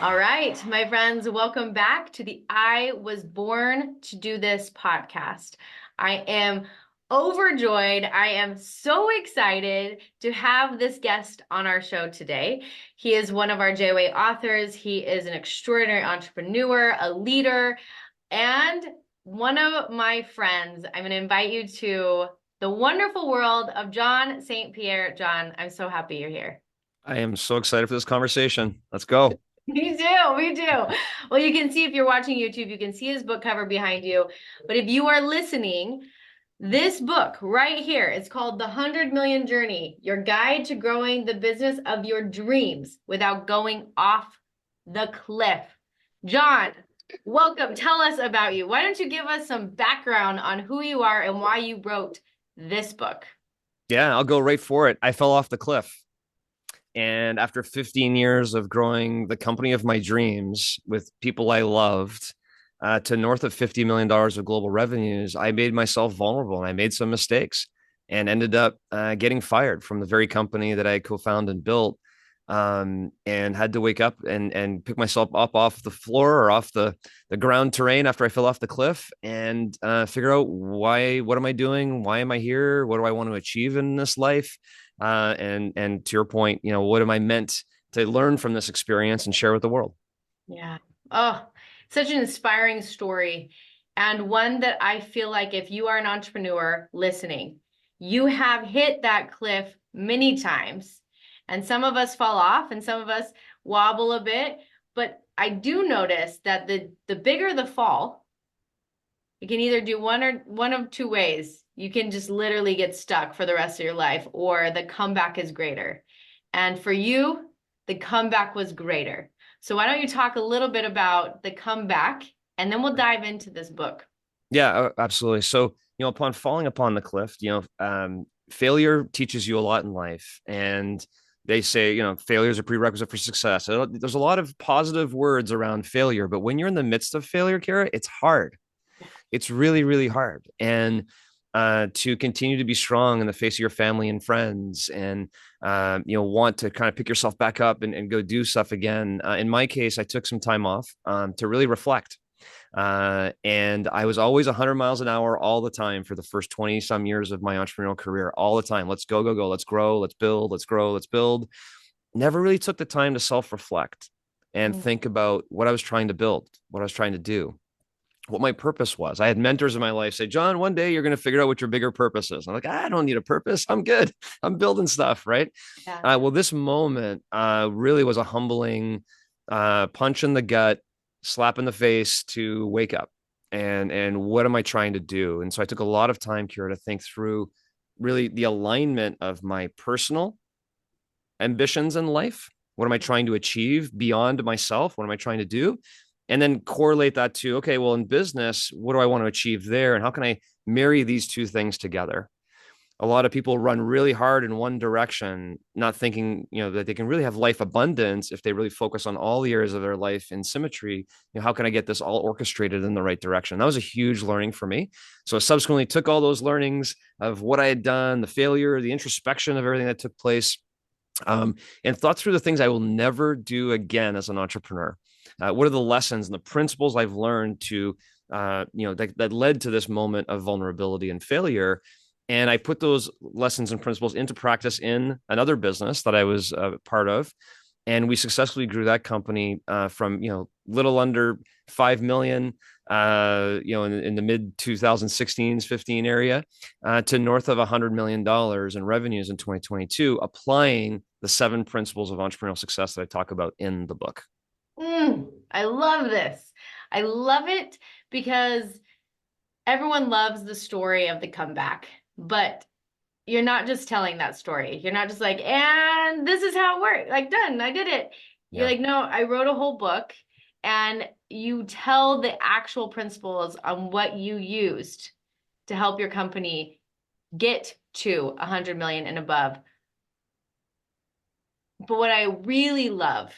All right, my friends, welcome back to the I Was Born to Do This podcast. I am overjoyed. I am so excited to have this guest on our show today. He is one of our JOA authors. He is an extraordinary entrepreneur, a leader, and one of my friends. I'm going to invite you to the wonderful world of John St. Pierre. John, I'm so happy you're here. I am so excited for this conversation. Let's go. Me too, me too. Well, you can see if you're watching YouTube, you can see his book cover behind you. But if you are listening, this book right here, it's called The 100 Million Journey, Your Guide to Growing the Business of Your Dreams Without Going Off the Cliff. John, welcome. Tell us about you. Why don't you give us some background on who you are and why you wrote this book? Yeah, I'll go right for it. I fell off the cliff. And after 15 years of growing the company of my dreams with people I loved to north of $50 million of global revenues, I made myself vulnerable and I made some mistakes and ended up getting fired from the very company that I co-founded and built. And had to wake up and pick myself up off the floor or off the ground terrain after I fell off the cliff and figure out what am I doing? Why am I here? What do I want to achieve in this life? And to your point, what am I meant to learn from this experience and share with the world? Yeah. Oh, such an inspiring story. And one that I feel like if you are an entrepreneur listening, you have hit that cliff many times. And some of us fall off and some of us wobble a bit. But I do notice that the bigger the fall, you can either do one of two ways. You can just literally get stuck for the rest of your life, or the comeback is greater. And for you, the comeback was greater. So why don't you talk a little bit about the comeback, and then we'll dive into this book. Yeah, absolutely. So, upon falling upon the cliff, failure teaches you a lot in life. And they say, failure is a prerequisite for success. So there's a lot of positive words around failure, but when you're in the midst of failure, Kara, it's hard. It's really, really hard. And to continue to be strong in the face of your family and friends and, want to kind of pick yourself back up and go do stuff again. In my case, I took some time off to really reflect. And I was always 100 miles an hour all the time for the first 20 some years of my entrepreneurial career, all the time. Let's go, go, go. Let's grow. Let's build. Let's grow. Let's build. Never really took the time to self reflect and Mm. think about what I was trying to build, what I was trying to do, what my purpose was. I had mentors in my life say, John, one day you're going to figure out what your bigger purpose is. I'm like, I don't need a purpose. I'm good. I'm building stuff. Right. Yeah. Well, this moment really was a humbling punch in the gut, slap in the face to wake up and what am I trying to do? And so I took a lot of time, Kira, to think through really the alignment of my personal ambitions in life. What am I trying to achieve beyond myself? What am I trying to do? And then correlate that to, okay, well, in business, what do I want to achieve there? And how can I marry these two things together? A lot of people run really hard in one direction, not thinking, that they can really have life abundance if they really focus on all the areas of their life in symmetry. How can I get this all orchestrated in the right direction? That was a huge learning for me. So I subsequently took all those learnings of what I had done, the failure, the introspection of everything that took place, and thought through the things I will never do again as an entrepreneur. What are the lessons and the principles I've learned to, that led to this moment of vulnerability and failure? And I put those lessons and principles into practice in another business that I was part of. And we successfully grew that company from, little under 5 million, in the mid 2016s, 15 area to north of $100 million in revenues in 2022, applying the 7 principles of entrepreneurial success that I talk about in the book. I love this. I love it because everyone loves the story of the comeback, but you're not just telling that story. You're not just like, and this is how it worked. Like, done, I did it. You're Yeah. like, no, I wrote a whole book, and you tell the actual principles on what you used to help your company get to 100 million and above. But what I really love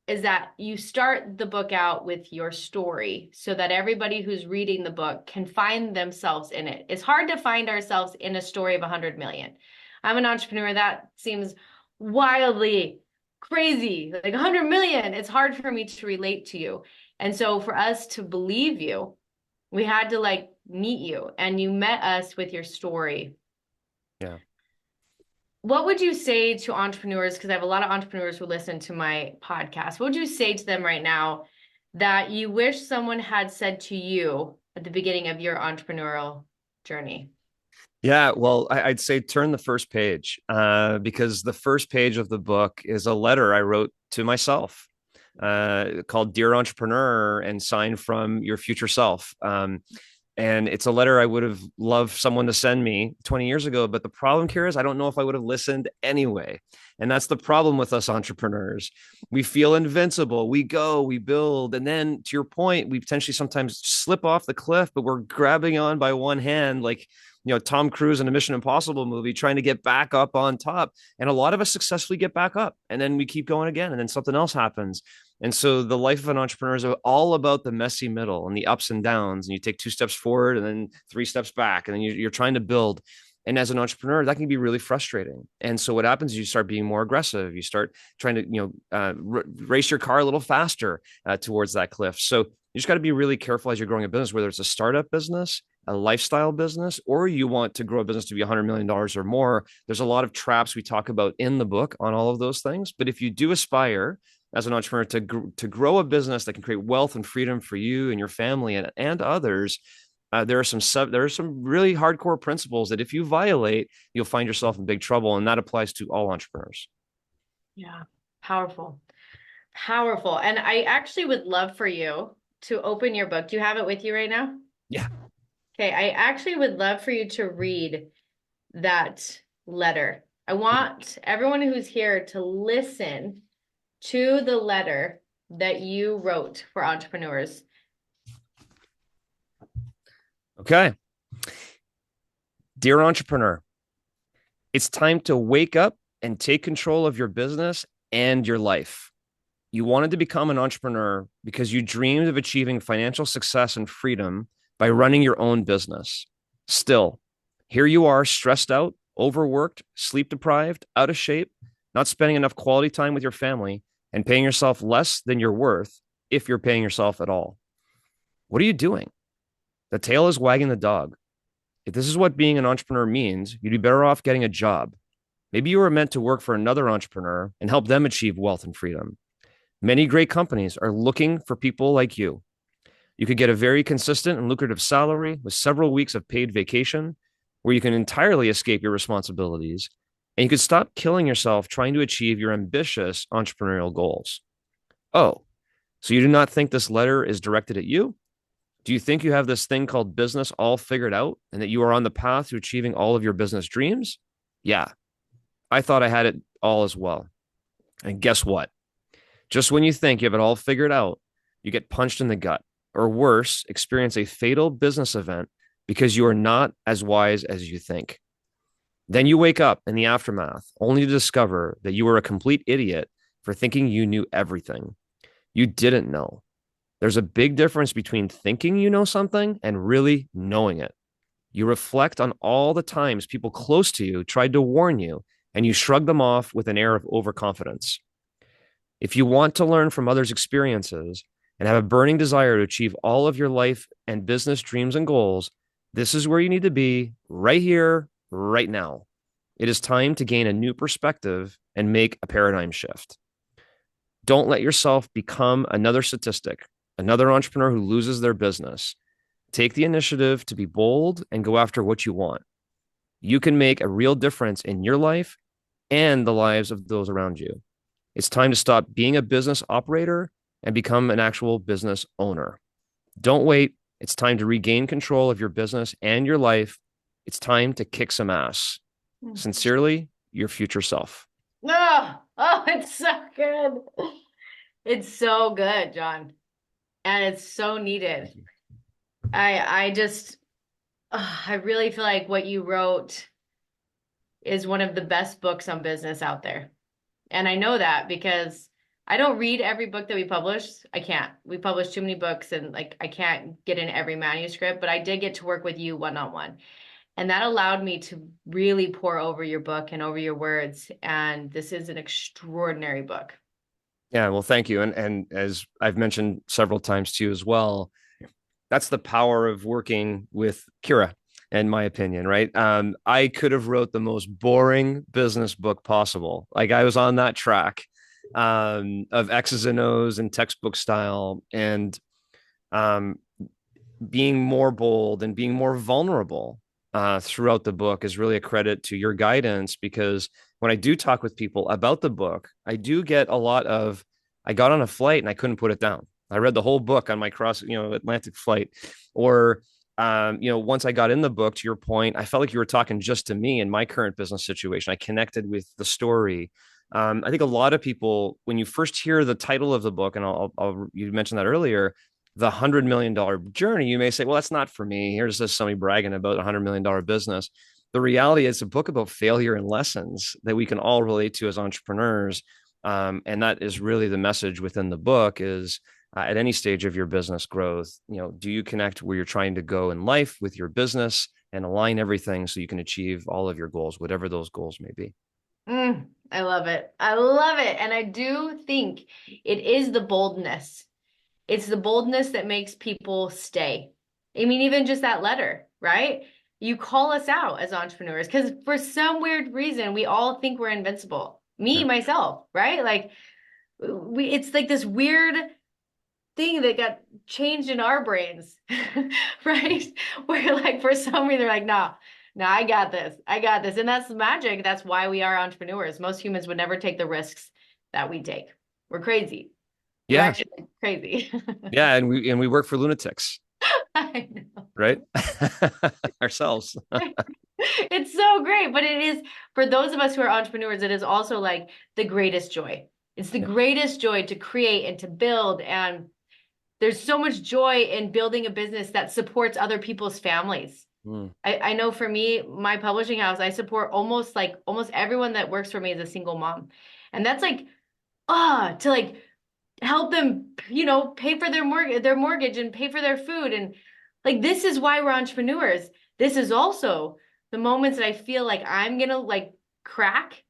is that you start the book out with your story so that everybody who's reading the book can find themselves in it. It's hard to find ourselves in a story of 100 million. I'm an entrepreneur. That seems wildly crazy, like 100 million. It's hard for me to relate to you. And so for us to believe you, we had to like meet you, and you met us with your story. Yeah. What would you say to entrepreneurs? Because I have a lot of entrepreneurs who listen to my podcast. What would you say to them right now that you wish someone had said to you at the beginning of your entrepreneurial journey? Yeah, well, I'd say turn the first page, because the first page of the book is a letter I wrote to myself, called Dear Entrepreneur, and signed from your future self. And it's a letter I would have loved someone to send me 20 years ago. But the problem here is I don't know if I would have listened anyway. And that's the problem with us entrepreneurs. We feel invincible. We go, we build. And then to your point, we potentially sometimes slip off the cliff, but we're grabbing on by one hand, like, Tom Cruise in a Mission Impossible movie, trying to get back up on top. And a lot of us successfully get back up, and then we keep going again, and then something else happens. And so the life of an entrepreneur is all about the messy middle and the ups and downs. And you take 2 steps forward and then 3 steps back, and then you're trying to build. And as an entrepreneur, that can be really frustrating. And so what happens is you start being more aggressive. You start trying to, race your car a little faster towards that cliff. So you just got to be really careful as you're growing a business, whether it's a startup business, a lifestyle business, or you want to grow a business to be $100 million or more. There's a lot of traps we talk about in the book on all of those things. But if you do aspire as an entrepreneur to grow a business that can create wealth and freedom for you and your family and others, there are some really hardcore principles that if you violate, you'll find yourself in big trouble. And that applies to all entrepreneurs. Yeah, powerful, powerful. And I actually would love for you to open your book. Do you have it with you right now? Yeah. Okay, I actually would love for you to read that letter. I want everyone who's here to listen to the letter that you wrote for entrepreneurs. Okay. Dear entrepreneur, it's time to wake up and take control of your business and your life. You wanted to become an entrepreneur because you dreamed of achieving financial success and freedom by running your own business. Still, here you are, stressed out, overworked, sleep deprived, out of shape, not spending enough quality time with your family, and paying yourself less than you're worth, if you're paying yourself at all. What are you doing? The tail is wagging the dog. If this is what being an entrepreneur means, you'd be better off getting a job. Maybe you were meant to work for another entrepreneur and help them achieve wealth and freedom. Many great companies are looking for people like you. You could get a very consistent and lucrative salary with several weeks of paid vacation, where you can entirely escape your responsibilities, and you could stop killing yourself trying to achieve your ambitious entrepreneurial goals. Oh, so you do not think this letter is directed at you? Do you think you have this thing called business all figured out and that you are on the path to achieving all of your business dreams? Yeah, I thought I had it all as well. And guess what? Just when you think you have it all figured out, you get punched in the gut, or worse, experience a fatal business event because you are not as wise as you think. Then you wake up in the aftermath only to discover that you were a complete idiot for thinking you knew everything. You didn't know. There's a big difference between thinking you know something and really knowing it. You reflect on all the times people close to you tried to warn you, and you shrug them off with an air of overconfidence. If you want to learn from others' experiences and have a burning desire to achieve all of your life and business dreams and goals, this is where you need to be right here, right now. It is time to gain a new perspective and make a paradigm shift. Don't let yourself become another statistic, another entrepreneur who loses their business. Take the initiative to be bold and go after what you want. You can make a real difference in your life and the lives of those around you. It's time to stop being a business operator and become an actual business owner. Don't wait. It's time to regain control of your business and your life. It's time to kick some ass. Sincerely, your future self. Oh, it's so good. It's so good, John. And it's so needed. I just, I really feel like what you wrote is one of the best books on business out there. And I know that because I don't read every book that we publish. I can't. We publish too many books and like I can't get in every manuscript, but I did get to work with you one-on-one. And that allowed me to really pour over your book and over your words. And this is an extraordinary book. Yeah, well, thank you. And as I've mentioned several times to you as well, that's the power of working with Kira, in my opinion, right? I could have wrote the most boring business book possible. Like I was on that track of X's and O's and textbook style, and um, being more bold and being more vulnerable throughout the book is really a credit to your guidance, because when I do talk with people about the book, I do get a lot of, I got on a flight and I couldn't put it down. I read the whole book on my Atlantic flight. Or, once I got in the book, to your point, I felt like you were talking just to me in my current business situation. I connected with the story. I think a lot of people, when you first hear the title of the book, and you mentioned that earlier, the $100 million journey, you may say, well, that's not for me. Here's just somebody bragging about $100 million business. The reality is, it's a book about failure and lessons that we can all relate to as entrepreneurs. And that is really the message within the book is, at any stage of your business growth, do you connect where you're trying to go in life with your business and align everything so you can achieve all of your goals, whatever those goals may be? I love it. I love it. And I do think it is the boldness. It's the boldness that makes people stay. I mean, even just that letter, right? You call us out as entrepreneurs because for some weird reason, we all think we're invincible. Me, Yeah. myself, right? Like it's like this weird thing that got changed in our brains, right? Where like for some reason they're like, no, no, I got this. I got this. And that's the magic. That's why we are entrepreneurs. Most humans would never take the risks that we take. We're crazy. We're Yeah. actually crazy. Yeah. And we work for lunatics, I know. right? Ourselves. It's so great, but it is for those of us who are entrepreneurs, it is also like the greatest joy. It's the Yeah. greatest joy to create and to build. And there's so much joy in building a business that supports other people's families. Mm. I know for me, my publishing house, I support almost everyone that works for me as a single mom. And that's like, to like help them, pay for their mortgage and pay for their food. And like, this is why we're entrepreneurs. This is also the moments that I feel like I'm gonna like crack.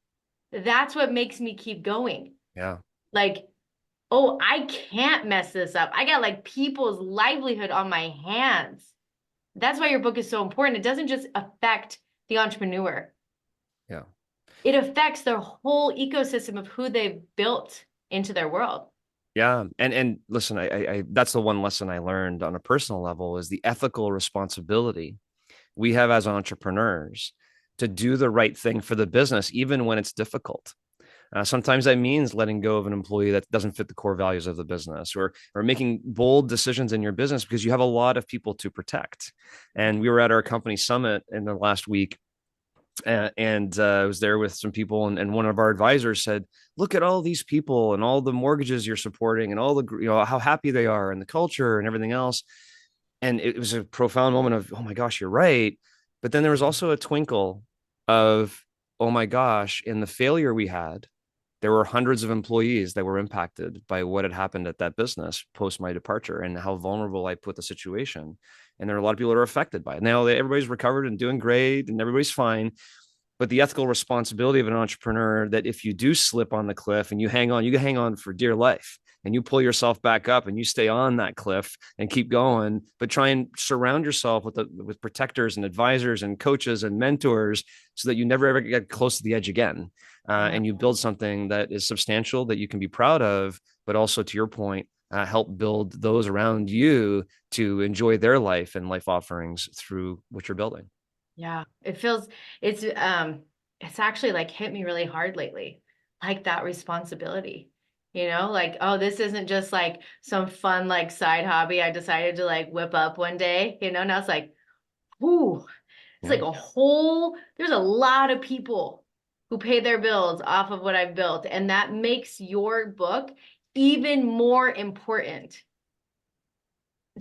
That's what makes me keep going. Yeah. Like, oh, I can't mess this up. I got like people's livelihood on my hands. That's why your book is so important. It doesn't just affect the entrepreneur. Yeah. It affects their whole ecosystem of who they've built into their world. Yeah. And listen, I that's the one lesson I learned on a personal level is the ethical responsibility we have as entrepreneurs to do the right thing for the business, even when it's difficult. Sometimes that means letting go of an employee that doesn't fit the core values of the business, or making bold decisions in your business because you have a lot of people to protect. And we were at our company summit in the last week, and I was there with some people, and one of our advisors said, "Look at all these people and all the mortgages you're supporting, and all the how happy they are, and the culture and everything else." And it was a profound moment of, "Oh my gosh, you're right." But then there was also a twinkle of, "Oh my gosh," in the failure we had, there were hundreds of employees that were impacted by what had happened at that business post my departure and how vulnerable I put the situation. And there are a lot of people that are affected by it. Now everybody's recovered and doing great and everybody's fine. But the ethical responsibility of an entrepreneur, that if you do slip on the cliff and you can hang on for dear life and you pull yourself back up and you stay on that cliff and keep going, but try and surround yourself with protectors and advisors and coaches and mentors so that you never ever get close to the edge again. Yeah. And you build something that is substantial that you can be proud of, but also, to your point, help build those around you to enjoy their life and life offerings through what you're building. Yeah. It's actually like hit me really hard lately. Like that responsibility. Like, oh, this isn't just like some fun like side hobby I decided to like whip up one day, now it's like, whoo, it's Yeah. like there's a lot of people who pay their bills off of what I've built. And that makes your book even more important.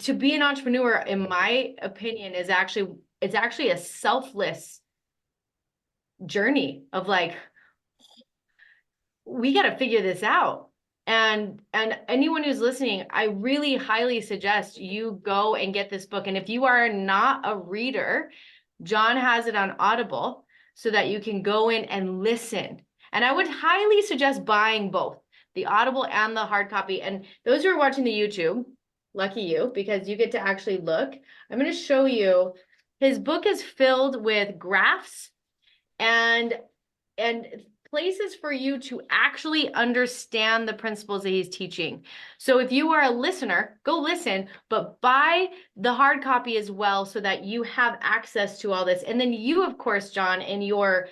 To be an entrepreneur, in my opinion, it's actually a selfless journey of like, we got to figure this out. And anyone who's listening, I really highly suggest you go and get this book. And if you are not a reader, John has it on Audible so that you can go in and listen. And I would highly suggest buying both the Audible and the hard copy. And those who are watching the YouTube, lucky you, because you get to actually look. I'm going to show you. His book is filled with graphs and and places for you to actually understand the principles that he's teaching. So if you are a listener, go listen, but buy the hard copy as well so that you have access to all this. And then you, of course, John, in your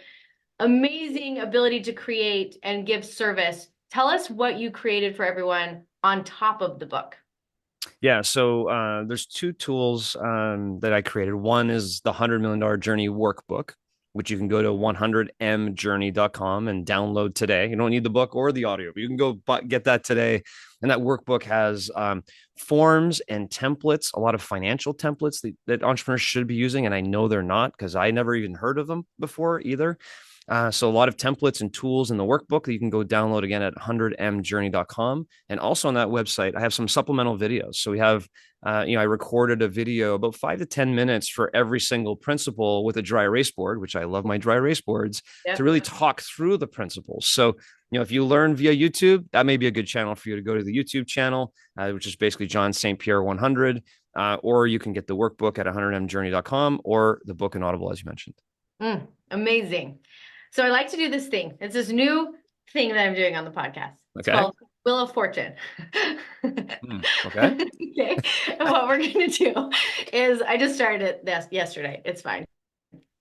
amazing ability to create and give service, tell us what you created for everyone on top of the book. Yeah, so there's two tools that I created. One is the $100 million Journey workbook, which you can go to 100mjourney.com and download today. You don't need the book or the audio, but you can go get that today. And that workbook has forms and templates, a lot of financial templates that entrepreneurs should be using. And I know they're not because I never even heard of them before either. So a lot of templates and tools in the workbook that you can go download again at 100mjourney.com. And also on that website, I have some supplemental videos. So we have, I recorded a video about 5 to 10 minutes for every single principle with a dry erase board, which I love my dry erase boards, Yep. to really talk through the principles. So, if you learn via YouTube, that may be a good channel for you to go to the YouTube channel, which is basically John St. Pierre 100, or you can get the workbook at 100mjourney.com or the book in Audible, as you mentioned. Amazing. So I like to do this thing. It's this new thing that I'm doing on the podcast. It's called Wheel of Fortune. Okay. Okay. And what we're going to do is I just started this yesterday. It's fine.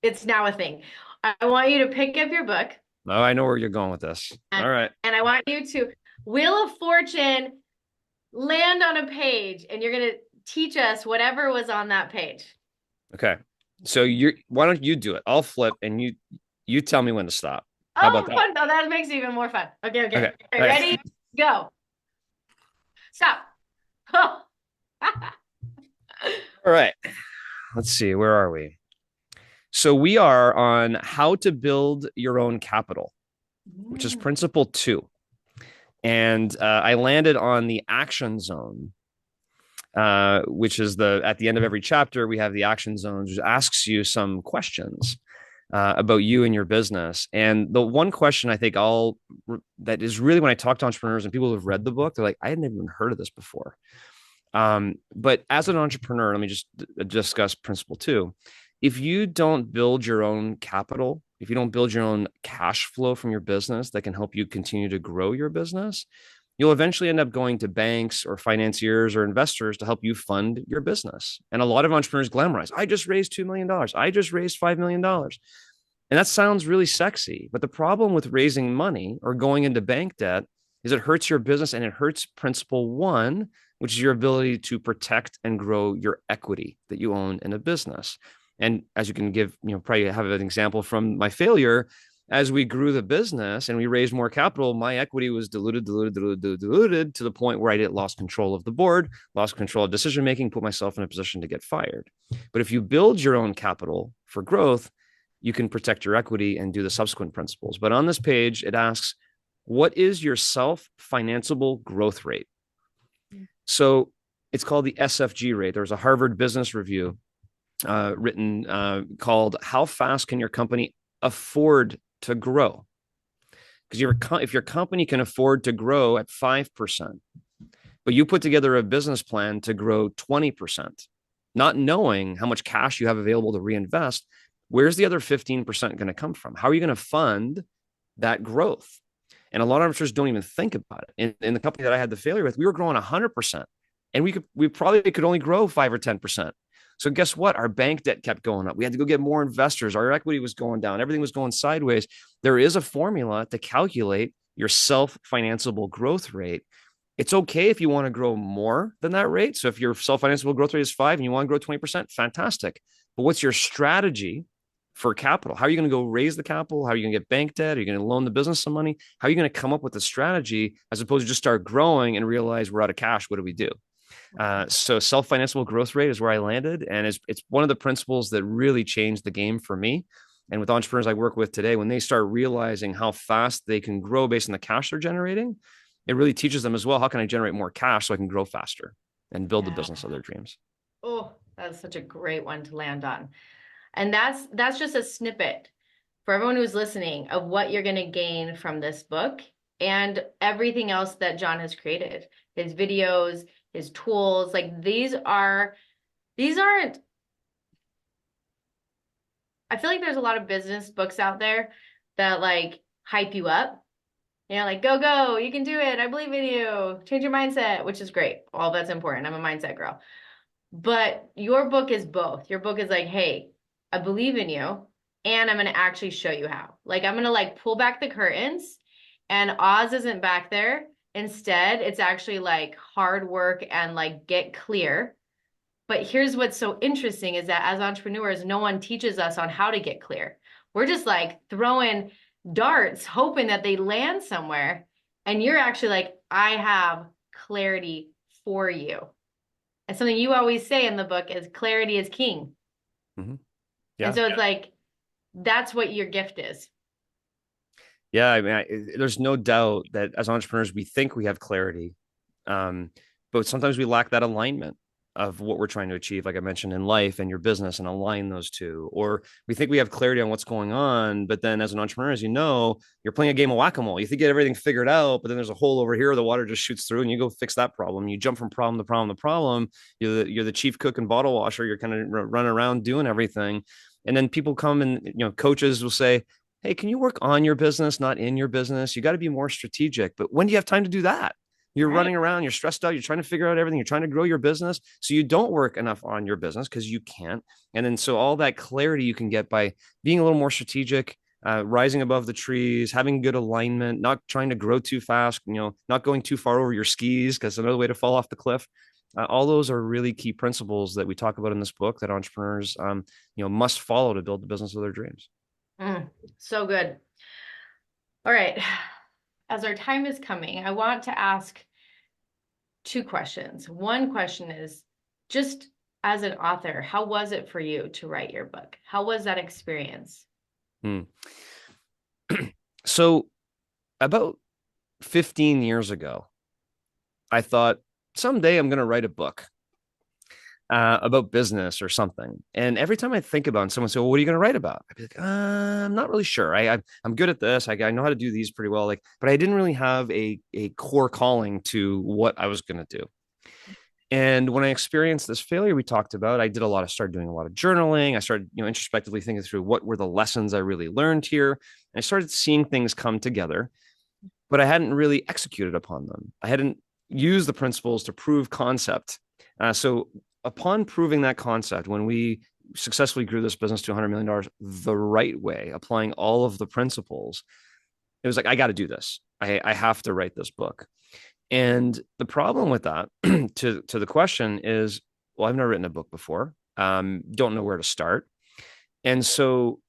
It's now a thing. I want you to pick up your book. Oh, I know where you're going with this. All right. And I want you to Wheel of Fortune land on a page, and you're going to teach us whatever was on that page. Okay. So why don't you do it? I'll flip and you tell me when to stop. How about that? Fun. Oh, that makes it even more fun. Okay. Ready? Go. Stop. All right. Let's see. Where are we? So we are on how to build your own capital, which is principle 2. And I landed on the action zone, which is at the end of every chapter, we have the action zones, which asks you some questions about you and your business. And the one question I think that is really when I talk to entrepreneurs and people who have read the book, they're like, I had never even heard of this before. But as an entrepreneur, let me just discuss principle 2. If you don't build your own capital, if you don't build your own cash flow from your business that can help you continue to grow your business, you'll eventually end up going to banks or financiers or investors to help you fund your business. And a lot of entrepreneurs glamorize, I just raised $2 million. I just raised $5 million. And that sounds really sexy. But the problem with raising money or going into bank debt is it hurts your business and it hurts principle 1, which is your ability to protect and grow your equity that you own in a business. And as you can give, probably have an example from my failure, as we grew the business and we raised more capital, my equity was diluted to the point where I lost control of the board, lost control of decision-making, put myself in a position to get fired. But if you build your own capital for growth, you can protect your equity and do the subsequent principles. But on this page, it asks, what is your self-financeable growth rate? So it's called the SFG rate. There's a Harvard Business Review written called How Fast Can Your Company Afford to Grow? Because if your company can afford to grow at 5%, but you put together a business plan to grow 20%, not knowing how much cash you have available to reinvest, where's the other 15% going to come from? How are you going to fund that growth? And a lot of entrepreneurs don't even think about it. In the company that I had the failure with, we were growing 100%, and we probably could only grow 5 or 10%. So guess what? Our bank debt kept going up. We had to go get more investors. Our equity was going down. Everything was going sideways. There is a formula to calculate your self-financeable growth rate. It's okay if you want to grow more than that rate. So if your self-financeable growth rate is 5 and you want to grow 20%, fantastic. But what's your strategy for capital? How are you going to go raise the capital? How are you going to get bank debt? Are you going to loan the business some money? How are you going to come up with a strategy as opposed to just start growing and realize we're out of cash? What do we do? So self-financeable growth rate is where I landed. And it's one of the principles that really changed the game for me. And with entrepreneurs I work with today, when they start realizing how fast they can grow based on the cash they're generating, it really teaches them as well, how can I generate more cash so I can grow faster and build the business of their dreams? Oh, that's such a great one to land on. And that's just a snippet for everyone who's listening of what you're going to gain from this book and everything else that John has created. His videos, his tools, like these aren't, I feel like there's a lot of business books out there that like hype you up. You know, like go, go, you can do it. I believe in you. Change your mindset, which is great. All that's important. I'm a mindset girl. But your book is both. Your book is like, hey, I believe in you, and I'm going to actually show you how. Like, I'm going to like pull back the curtains, and Oz isn't back there. Instead, it's actually like hard work and like get clear. But here's what's so interesting is that as entrepreneurs, no one teaches us on how to get clear. We're just like throwing darts, hoping that they land somewhere. And you're actually like, I have clarity for you. And something you always say in the book is clarity is king. Mm-hmm. And Yeah. so it's like, that's what your gift is. Yeah. I mean, there's no doubt that as entrepreneurs, we think we have clarity, um, but sometimes we lack that alignment of what we're trying to achieve, like I mentioned in life and your business, and align those two. Or we think we have clarity on what's going on, but then as an entrepreneur, as you know, you're playing a game of whack-a-mole. You think you get everything figured out, but then there's a hole over here, the water just shoots through, and you go fix that problem. You jump from problem to problem to problem. You're the chief cook and bottle washer. You're kind of running around doing everything. And then people come and, coaches will say, hey, can you work on your business, not in your business? You got to be more strategic. But when do you have time to do that? You're Right. running around, you're stressed out, you're trying to figure out everything, you're trying to grow your business. So you don't work enough on your business because you can't. And then so all that clarity you can get by being a little more strategic, rising above the trees, having good alignment, not trying to grow too fast, not going too far over your skis because another way to fall off the cliff. All those are really key principles that we talk about in this book that entrepreneurs, must follow to build the business of their dreams. So good. All right. As our time is coming, I want to ask two questions. One question is just as an author, how was it for you to write your book? How was that experience? Hmm. So about 15 years ago, I thought someday I'm going to write a book about business or something. And every time I think about it, someone say, well, what are you going to write about? I'd be like, I'm not really sure. I'm good at this. I know how to do these pretty well. Like, but I didn't really have a core calling to what I was going to do. And when I experienced this failure we talked about, started doing a lot of journaling. I started, introspectively thinking through what were the lessons I really learned here. And I started seeing things come together, but I hadn't really executed upon them. I hadn't used the principles to prove concept. So upon proving that concept, when we successfully grew this business to $100 million the right way, applying all of the principles, it was like, I got to do this. I have to write this book. And the problem with that, to the question is, well, I've never written a book before. Don't know where to start. And so,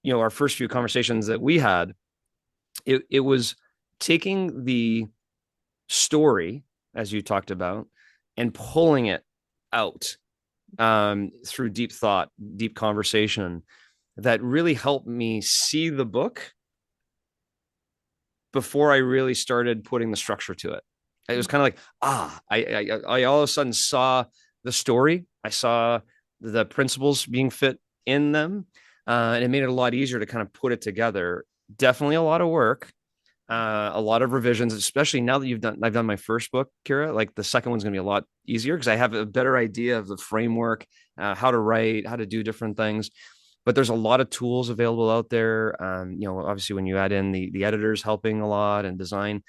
our first few conversations that we had, it was taking the story, as you talked about, and pulling it out through deep thought, deep conversation that really helped me see the book before I really started putting the structure to it. It was kind of like, I all of a sudden saw the story. I saw the principles being fit in them. And it made it a lot easier to kind of put it together. Definitely a lot of work, a lot of revisions, especially now that I've done my first book, Kira. Like the second one's going to be a lot easier because I have a better idea of the framework, how to write, how to do different things. But there's a lot of tools available out there. Obviously when you add in the editors helping a lot and design,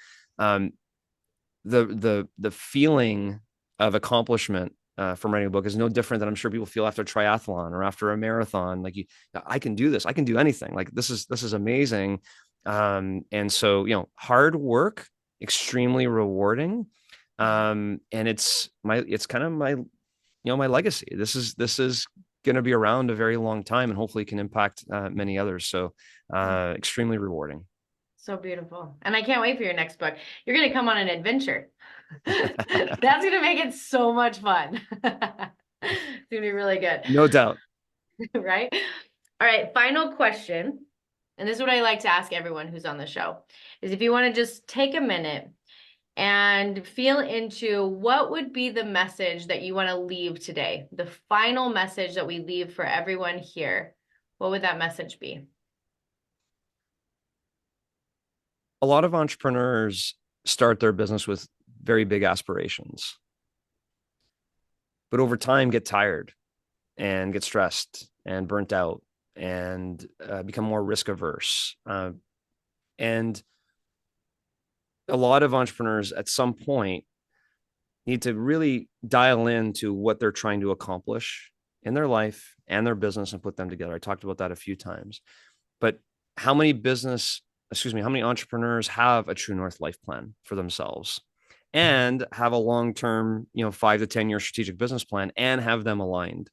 the feeling of accomplishment from writing a book is no different than I'm sure people feel after a triathlon or after a marathon. Like I can do this. I can do anything. Like this is amazing. And so, hard work, extremely rewarding. And it's kind of my legacy. This is going to be around a very long time and hopefully can impact many others. So, extremely rewarding. So beautiful. And I can't wait for your next book. You're going to come on an adventure. That's going to make it so much fun. It's going to be really good. No doubt. Right? All right. Final question. And this is what I like to ask everyone who's on the show is if you want to just take a minute and feel into what would be the message that you want to leave today, the final message that we leave for everyone here. What would that message be? A lot of entrepreneurs start their business with very big aspirations, but over time get tired and get stressed and burnt out and become more risk averse. And a lot of entrepreneurs at some point need to really dial into what they're trying to accomplish in their life and their business and put them together. I talked about that a few times. But how many how many entrepreneurs have a true north life plan for themselves and have a long-term, 5 to 10 year strategic business plan and have them aligned?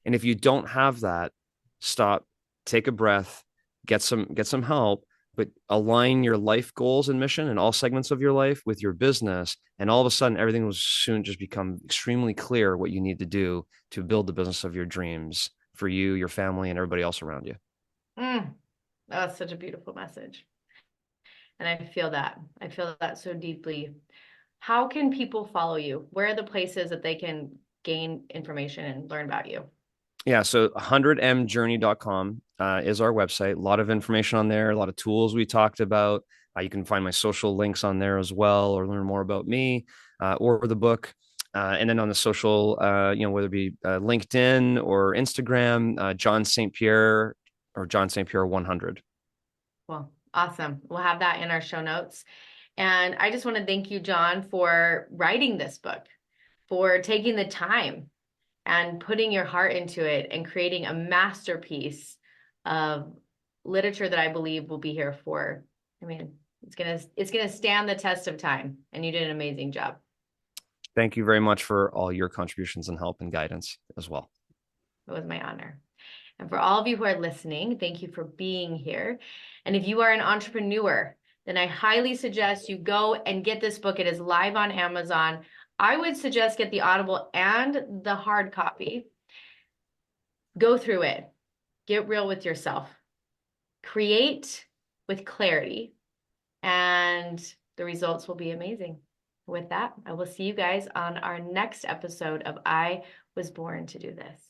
And if you don't have that, stop, take a breath, get some help, but align your life goals and mission and all segments of your life with your business. And all of a sudden, everything will soon just become extremely clear what you need to do to build the business of your dreams for you, your family, and everybody else around you. That's such a beautiful message. And I feel that. I feel that so deeply. How can people follow you? Where are the places that they can gain information and learn about you? Yeah, so 100mjourney.com is our website. A lot of information on there, a lot of tools we talked about. You can find my social links on there as well, or learn more about me or the book. And then on the social, whether it be LinkedIn or Instagram, John St. Pierre or John St. Pierre 100. Well, awesome. We'll have that in our show notes. And I just want to thank you, John, for writing this book, for taking the time and putting your heart into it and creating a masterpiece of literature that I believe will be here for, it's gonna stand the test of time. And you did an amazing job. Thank you very much for all your contributions and help and guidance as well. It was my honor. And for all of you who are listening, thank you for being here. And if you are an entrepreneur, then I highly suggest you go and get this book. It is live on Amazon. I would suggest get the Audible and the hard copy. Go through it. Get real with yourself. Create with clarity, and the results will be amazing. With that, I will see you guys on our next episode of I Was Born to Do This.